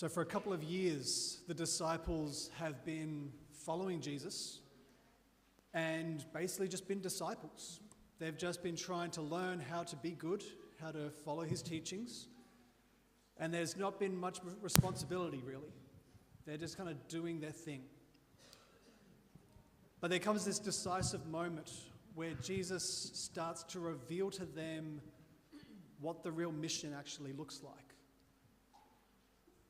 So for a couple of years, the disciples have been following Jesus and basically just been disciples. They've just been trying to learn how to be good, how to follow his teachings, and there's not been much responsibility, really. They're just kind of doing their thing. But there comes this decisive moment where Jesus starts to reveal to them what the real mission actually looks like.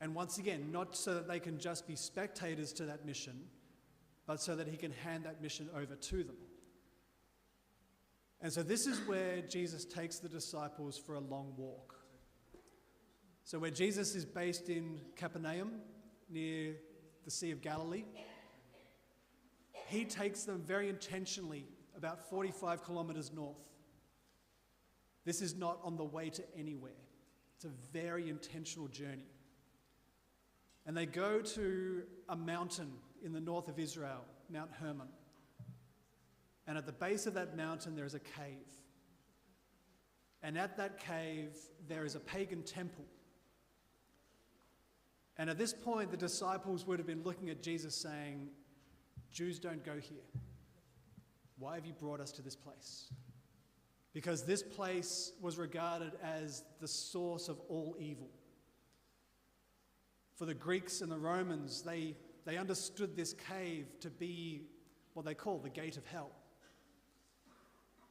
And once again, not so that they can just be spectators to that mission, but so that he can hand that mission over to them. And so this is where Jesus takes the disciples for a long walk. So where Jesus is based in Capernaum, near the Sea of Galilee, he takes them very intentionally about 45 kilometers north. This is not on the way to anywhere. It's a very intentional journey. And they go to a mountain in the north of Israel, Mount Hermon. And at the base of that mountain, there is a cave. And at that cave, there is a pagan temple. And at this point, the disciples would have been looking at Jesus saying, Jews don't go here. Why have you brought us to this place? Because this place was regarded as the source of all evil. For the Greeks and the Romans, they understood this cave to be what they call the gate of hell.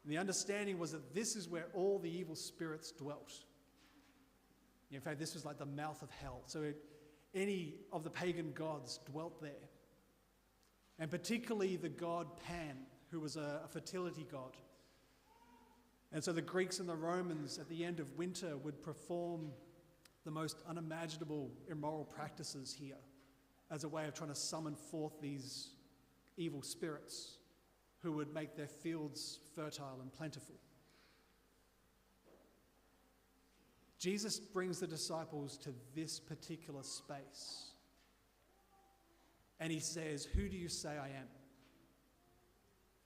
And the understanding was that this is where all the evil spirits dwelt. In fact, this was like the mouth of hell. So any of the pagan gods dwelt there. And particularly the god Pan, who was a fertility god. And so the Greeks and the Romans at the end of winter would perform the most unimaginable immoral practices here as a way of trying to summon forth these evil spirits who would make their fields fertile and plentiful. Jesus brings the disciples to this particular space. And he says, who do you say I am?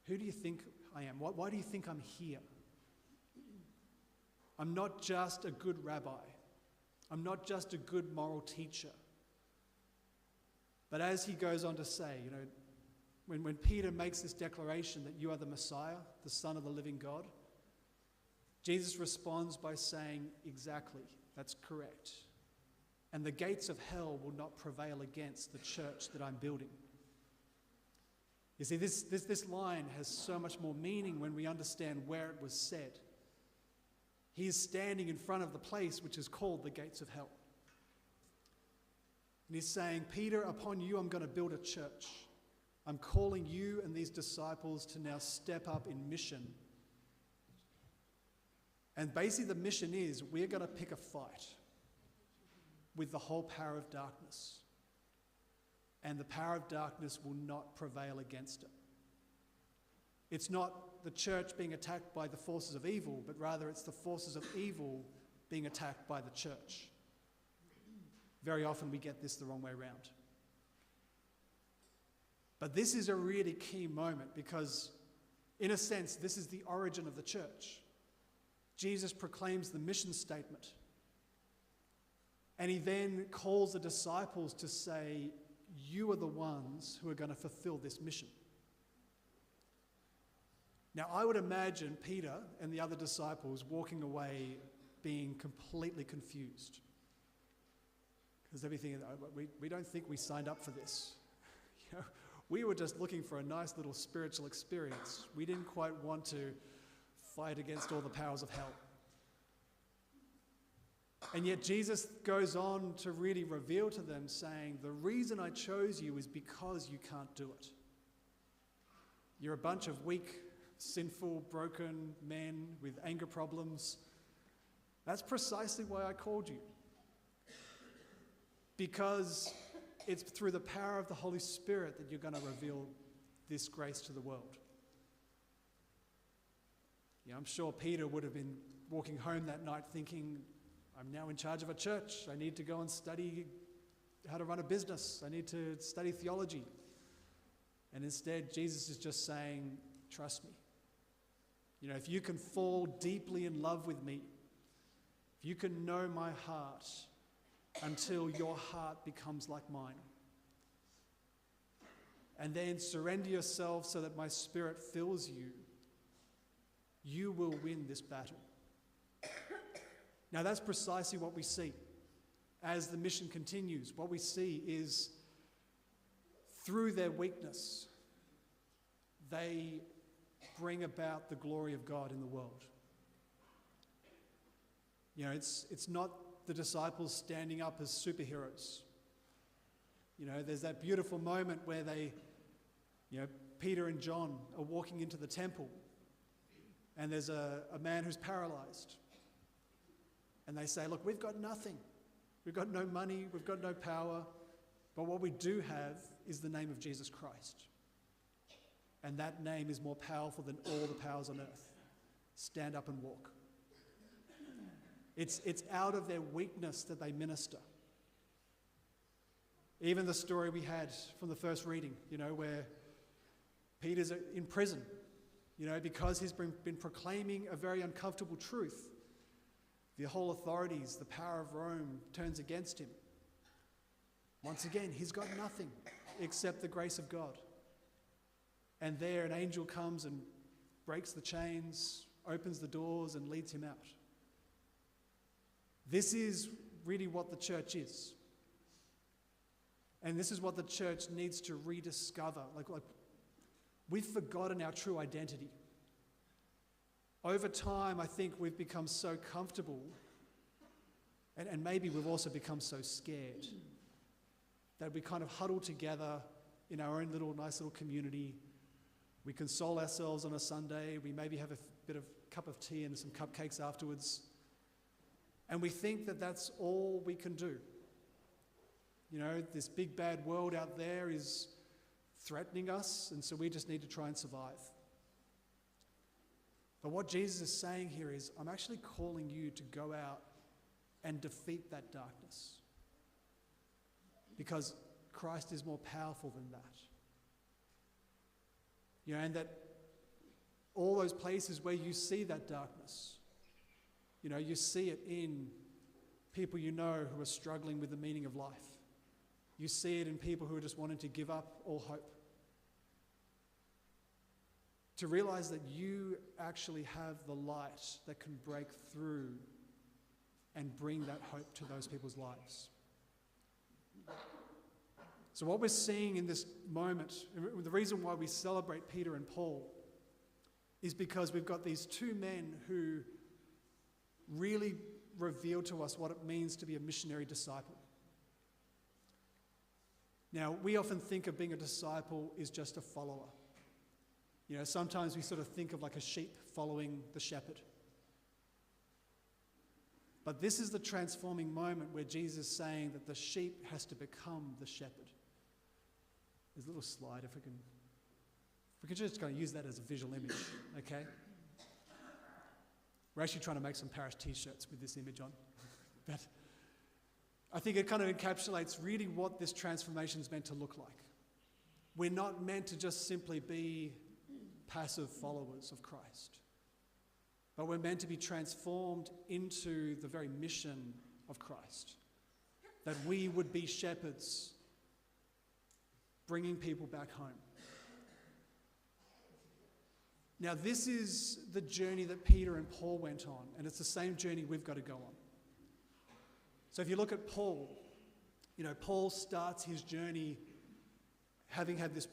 Who do you think I am? Why do you think I'm here? I'm not just a good rabbi. I'm not just a good moral teacher. But as he goes on to say, when Peter makes this declaration that you are the Messiah, the Son of the living God, Jesus responds by saying, exactly, that's correct. And the gates of hell will not prevail against the church that I'm building. You see, this line has so much more meaning when we understand where it was said. He is standing in front of the place which is called the gates of hell. And he's saying, Peter, upon you I'm going to build a church. I'm calling you and these disciples to now step up in mission. And basically the mission is we're going to pick a fight with the whole power of darkness. And the power of darkness will not prevail against it. It's not the church being attacked by the forces of evil, but rather it's the forces of evil being attacked by the church. Very often we get this the wrong way around. But this is a really key moment because, in a sense, this is the origin of the church. Jesus proclaims the mission statement. And he then calls the disciples to say, you are the ones who are going to fulfill this mission. Now, I would imagine Peter and the other disciples walking away being completely confused. Because they'll be thinking, we don't think we signed up for this. We were just looking for a nice little spiritual experience. We didn't quite want to fight against all the powers of hell. And yet Jesus goes on to really reveal to them, saying, the reason I chose you is because you can't do it. You're a bunch of weak, sinful, broken men with anger problems. That's precisely why I called you. Because it's through the power of the Holy Spirit that you're going to reveal this grace to the world. I'm sure Peter would have been walking home that night thinking, I'm now in charge of a church. I need to go and study how to run a business. I need to study theology. And instead, Jesus is just saying, trust me. If you can fall deeply in love with me, if you can know my heart, until your heart becomes like mine. And then surrender yourself so that my Spirit fills you. You will win this battle. Now that's precisely what we see. As the mission continues, what we see is through their weakness, they bring about the glory of God in the world. You know, it's not the disciples standing up as superheroes. You know, there's that beautiful moment where Peter and John are walking into the temple, and there's a man who's paralyzed. And they say, look, we've got nothing. We've got no money, we've got no power, but what we do have is the name of Jesus Christ. And that name is more powerful than all the powers on earth. Stand up and walk. It's out of their weakness that they minister. Even the story we had from the first reading, where Peter's in prison, because he's been proclaiming a very uncomfortable truth. The whole authorities, the power of Rome turns against him. Once again, he's got nothing except the grace of God. And there an angel comes and breaks the chains, opens the doors and leads him out. This is really what the church is. And this is what the church needs to rediscover. Like we've forgotten our true identity. Over time, I think we've become so comfortable, and maybe we've also become so scared, that we kind of huddle together in our own nice little community. We console ourselves on a Sunday. We maybe have a bit of cup of tea and some cupcakes afterwards. And we think that that's all we can do. This big bad world out there is threatening us, and so we just need to try and survive. But what Jesus is saying here is, I'm actually calling you to go out and defeat that darkness. Because Christ is more powerful than that. And that all those places where you see that darkness, you see it in people who are struggling with the meaning of life. You see it in people who are just wanting to give up all hope. To realize that you actually have the light that can break through and bring that hope to those people's lives. So what we're seeing in this moment, the reason why we celebrate Peter and Paul, is because we've got these two men who really reveal to us what it means to be a missionary disciple. Now, we often think of being a disciple is just a follower. Sometimes we sort of think of like a sheep following the shepherd. But this is the transforming moment where Jesus is saying that the sheep has to become the shepherd. There's a little slide, if we could just kind of use that as a visual image, okay? We're actually trying to make some Paris t-shirts with this image on. But I think it kind of encapsulates really what this transformation is meant to look like. We're not meant to just simply be passive followers of Christ, but we're meant to be transformed into the very mission of Christ, that we would be shepherds bringing people back home. Now, this is the journey that Peter and Paul went on, and it's the same journey we've got to go on. So if you look at Paul, Paul starts his journey having had this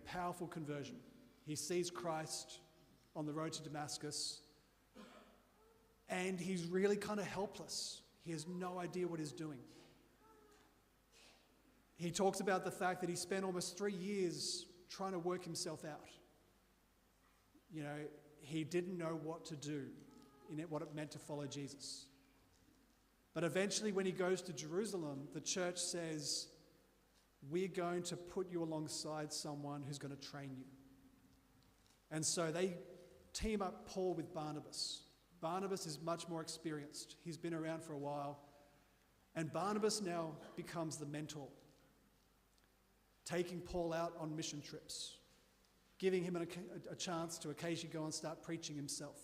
powerful conversion. He sees Christ on the road to Damascus, and he's really kind of helpless. He has no idea what he's doing. He talks about the fact that he spent almost 3 years trying to work himself out. He didn't know what to do in it, what it meant to follow Jesus. But eventually when he goes to Jerusalem, the church says, we're going to put you alongside someone who's going to train you. And so they team up Paul with Barnabas. Barnabas is much more experienced. He's been around for a while. And Barnabas now becomes the mentor, taking Paul out on mission trips, giving him a chance to occasionally go and start preaching himself.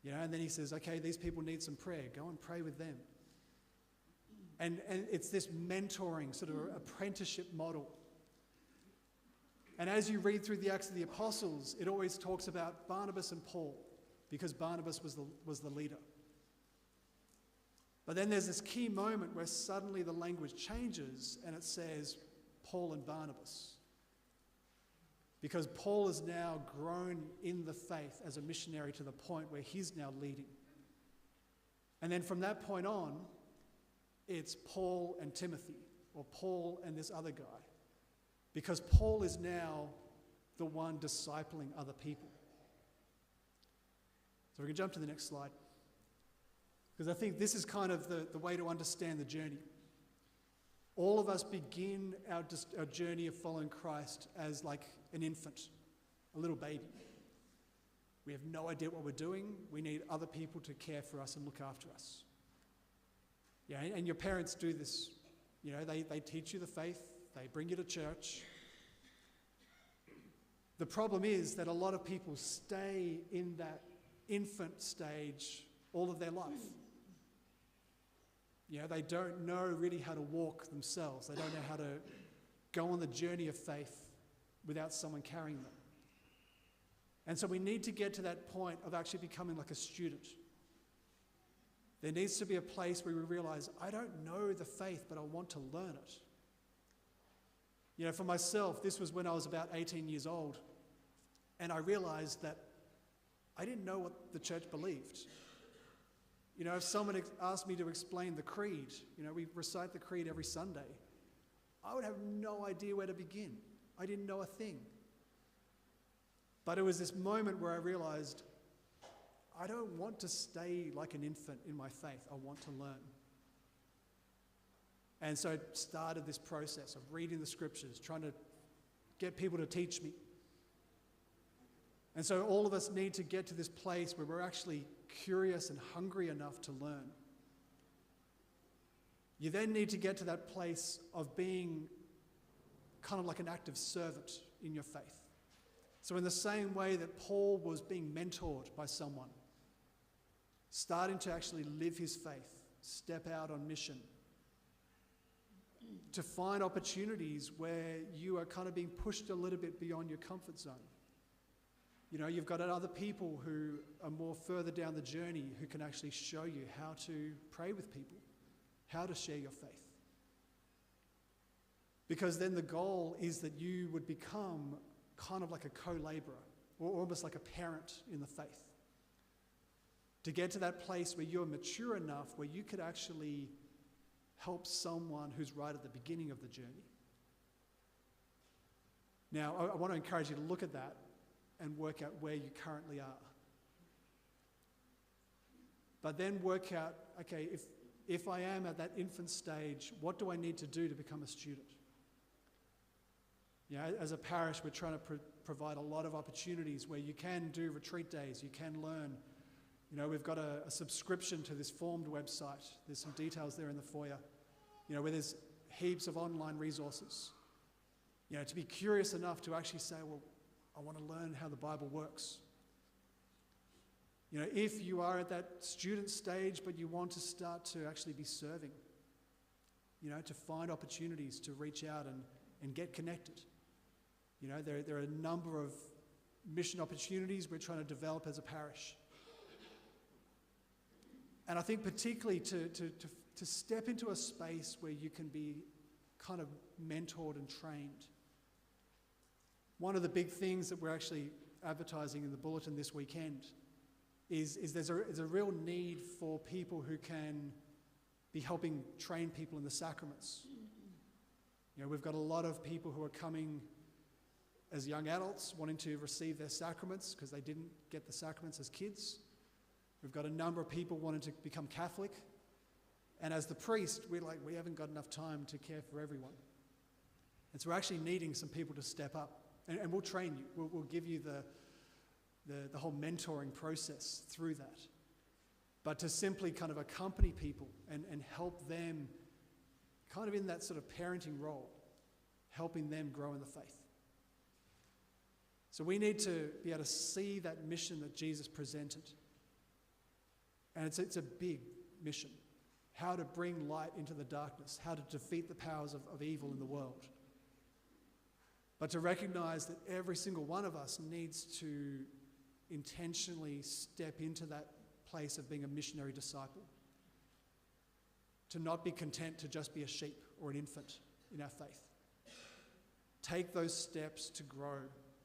And then he says, okay, these people need some prayer. Go and pray with them. And it's this mentoring, sort of apprenticeship model. And as you read through the Acts of the Apostles, it always talks about Barnabas and Paul, because Barnabas was the leader. But then there's this key moment where suddenly the language changes and it says Paul and Barnabas. Because Paul has now grown in the faith as a missionary to the point where he's now leading. And then from that point on, it's Paul and Timothy, or Paul and this other guy. Because Paul is now the one discipling other people. So we can jump to the next slide. Because I think this is kind of the way to understand the journey. All of us begin our journey of following Christ as like an infant, a little baby. We have no idea what we're doing. We need other people to care for us and look after us. Yeah, and your parents do this. You know, they teach you the faith. They bring you to church. The problem is that a lot of people stay in that infant stage all of their life. You know, they don't know really how to walk themselves. They don't know how to go on the journey of faith without someone carrying them. And so we need to get to that point of actually becoming like a student. There needs to be a place where we realize, I don't know the faith, but I want to learn it. You know, for myself, this was when I was about 18 years old, and I realized that I didn't know what the church believed. You know, if someone asked me to explain the creed, you know, we recite the creed every Sunday, I would have no idea where to begin. I didn't know a thing. But it was this moment where I realized, I don't want to stay like an infant in my faith. I want to learn. And so it started this process of reading the scriptures, trying to get people to teach me. And so all of us need to get to this place where we're actually curious and hungry enough to learn. You then need to get to that place of being kind of like an active servant in your faith. So in the same way that Paul was being mentored by someone, starting to actually live his faith, step out on mission, to find opportunities where you are kind of being pushed a little bit beyond your comfort zone. You know, you've got other people who are more further down the journey who can actually show you how to pray with people, how to share your faith. Because then the goal is that you would become kind of like a co-laborer, or almost like a parent in the faith. To get to that place where you're mature enough where you could actually help someone who's right at the beginning of the journey. Now, I want to encourage you to look at that and work out where you currently are. But then work out, okay, if I am at that infant stage, what do I need to do to become a student? You know, as a parish, we're trying to provide a lot of opportunities where you can do retreat days, you can learn. You know, we've got a subscription to this Formed website. There's some details there in the foyer, you know, where there's heaps of online resources. You know, to be curious enough to actually say, well, I want to learn how the Bible works. You know, if you are at that student stage, but you want to start to actually be serving, you know, to find opportunities to reach out and get connected. You know, there are a number of mission opportunities we're trying to develop as a parish. And I think particularly to step into a space where you can be kind of mentored and trained. One of the big things that we're actually advertising in the bulletin this weekend is there's a real need for people who can be helping train people in the sacraments. You know, we've got a lot of people who are coming as young adults wanting to receive their sacraments because they didn't get the sacraments as kids. We've got a number of people wanting to become Catholic. And as the priest, we haven't got enough time to care for everyone. And so we're actually needing some people to step up. And we'll train you. We'll give you the whole mentoring process through that. But to simply kind of accompany people and help them kind of in that sort of parenting role, helping them grow in the faith. So we need to be able to see that mission that Jesus presented. And it's a big mission, how to bring light into the darkness, how to defeat the powers of evil in the world. But to recognize that every single one of us needs to intentionally step into that place of being a missionary disciple. To not be content to just be a sheep or an infant in our faith. Take those steps to grow,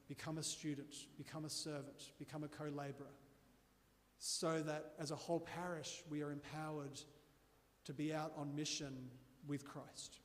become a student, become a servant, become a co-laborer, so that as a whole parish we are empowered to be out on mission with Christ.